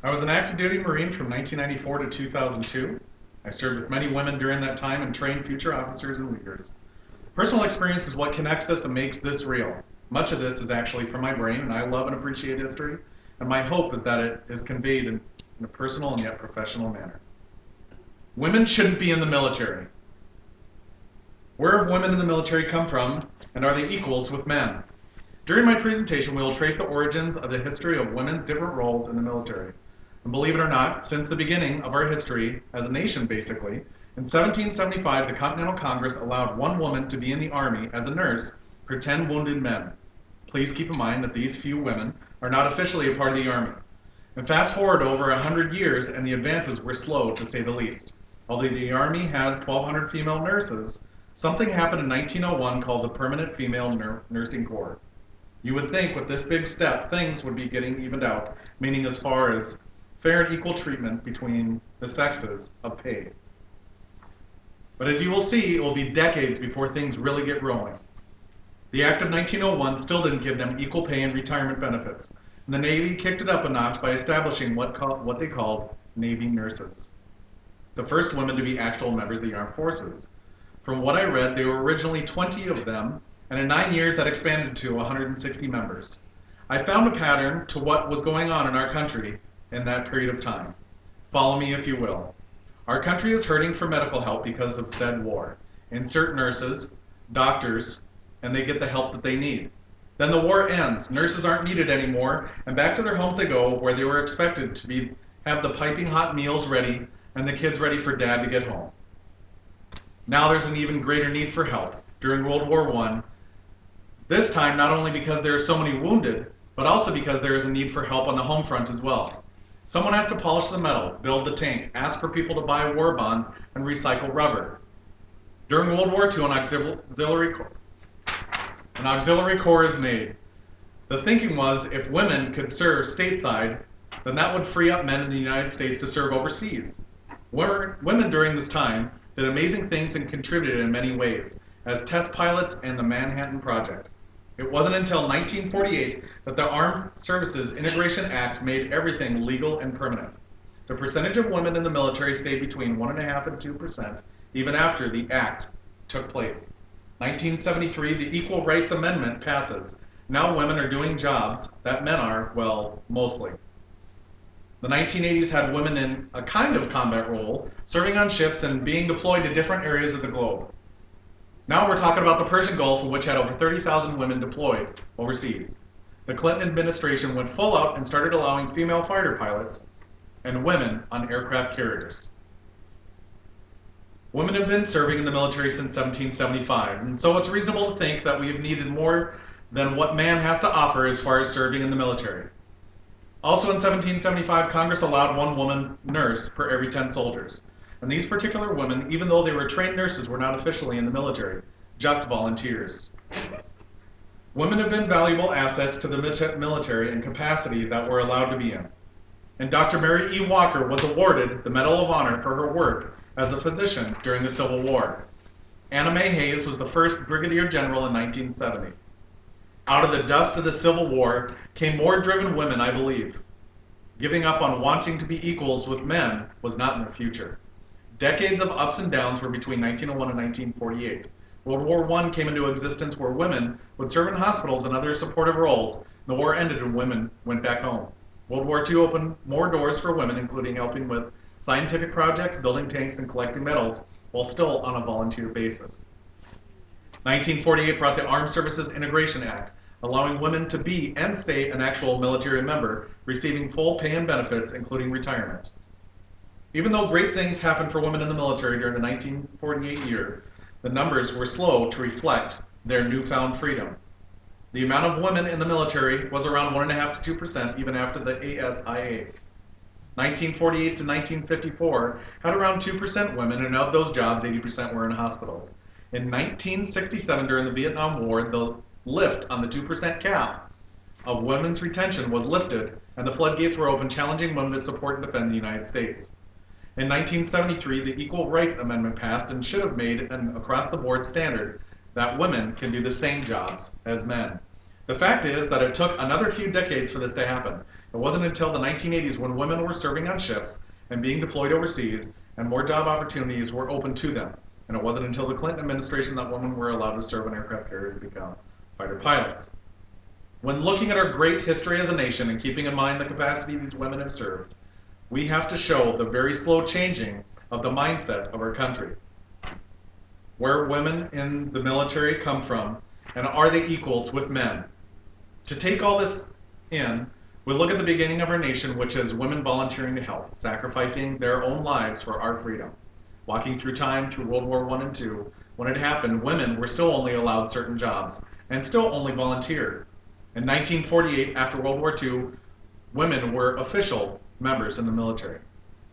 I was an active duty Marine from 1994 to 2002. I served with many women during that time and trained future officers and leaders. Personal experience is what connects us and makes this real. Much of this is actually from my brain, and I love and appreciate history, and my hope is that it is conveyed in a personal and yet professional manner. Women shouldn't be in the military. Where have women in the military come from, and are they equals with men? During my presentation, we will trace the origins of the history of women's different roles in the military. And believe it or not, since the beginning of our history, as a nation basically, in 1775 the Continental Congress allowed one woman to be in the Army as a nurse for 10 wounded men. Please keep in mind that these few women are not officially a part of the Army. And fast forward over 100 years and the advances were slow to say the least. Although the Army has 1,200 female nurses, something happened in 1901 called the Permanent Female Nursing Corps. You would think with this big step things would be getting evened out, meaning as far as fair and equal treatment between the sexes of pay. But as you will see, it will be decades before things really get rolling. The Act of 1901 still didn't give them equal pay and retirement benefits, and the Navy kicked it up a notch by establishing what they called Navy nurses, the first women to be actual members of the armed forces. From what I read, there were originally 20 of them, and in 9 years that expanded to 160 members. I found a pattern to what was going on in our country in that period of time. Follow me if you will. Our country is hurting for medical help because of said war. Insert nurses, doctors, and they get the help that they need. Then the war ends, nurses aren't needed anymore, and back to their homes they go where they were expected to have the piping hot meals ready and the kids ready for dad to get home. Now there's an even greater need for help during World War I, this time not only because there are so many wounded, but also because there is a need for help on the home front as well. Someone has to polish the metal, build the tank, ask for people to buy war bonds, and recycle rubber. During World War II, an auxiliary corps is made. The thinking was if women could serve stateside, then that would free up men in the United States to serve overseas. Women during this time did amazing things and contributed in many ways, as test pilots and the Manhattan Project. It wasn't until 1948 that the Armed Services Integration Act made everything legal and permanent. The percentage of women in the military stayed between 1.5% and 2%, even after the act took place. 1973, the Equal Rights Amendment passes. Now women are doing jobs that men are, well, mostly. The 1980s had women in a kind of combat role, serving on ships and being deployed to different areas of the globe. Now we're talking about the Persian Gulf, which had over 30,000 women deployed overseas. The Clinton administration went full out and started allowing female fighter pilots and women on aircraft carriers. Women have been serving in the military since 1775, and so it's reasonable to think that we have needed more than what man has to offer as far as serving in the military. Also in 1775, Congress allowed one woman nurse per every 10 soldiers. And these particular women, even though they were trained nurses, were not officially in the military, just volunteers. Women have been valuable assets to the military in capacity that were allowed to be in. And Dr. Mary E. Walker was awarded the Medal of Honor for her work as a physician during the Civil War. Anna May Hayes was the first brigadier general in 1970. Out of the dust of the Civil War came more driven women, I believe. Giving up on wanting to be equals with men was not in their future. Decades of ups and downs were between 1901 and 1948. World War I came into existence where women would serve in hospitals and other supportive roles. The war ended and women went back home. World War II opened more doors for women, including helping with scientific projects, building tanks, and collecting medals, while still on a volunteer basis. 1948 brought the Armed Services Integration Act, allowing women to be and stay an actual military member, receiving full pay and benefits, including retirement. Even though great things happened for women in the military during the 1948 year, the numbers were slow to reflect their newfound freedom. The amount of women in the military was around 1.5% to 2% even after the ASIA. 1948 to 1954 had around 2% women, and of those jobs, 80% were in hospitals. In 1967, during the Vietnam War, the lift on the 2% cap of women's retention was lifted, and the floodgates were open, challenging women to support and defend the United States. In 1973, the Equal Rights Amendment passed and should have made an across-the-board standard that women can do the same jobs as men. The fact is that it took another few decades for this to happen. It wasn't until the 1980s when women were serving on ships and being deployed overseas and more job opportunities were open to them. And it wasn't until the Clinton administration that women were allowed to serve on aircraft carriers and become fighter pilots. When looking at our great history as a nation and keeping in mind the capacity these women have served, we have to show the very slow changing of the mindset of our country. Where women in the military come from, and are they equals with men? To take all this in, we look at the beginning of our nation, which is women volunteering to help, sacrificing their own lives for our freedom. Walking through time through World War I and II, when it happened, women were still only allowed certain jobs and still only volunteered. In 1948, after World War II, women were official members in the military.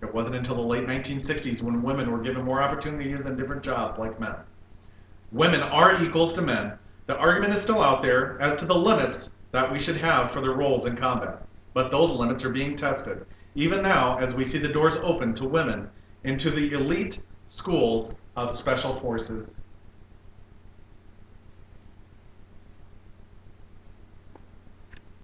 It wasn't until the late 1960s when women were given more opportunities and different jobs like men. Women are equals to men. The argument is still out there as to the limits that we should have for their roles in combat. But those limits are being tested, even now as we see the doors open to women into the elite schools of special forces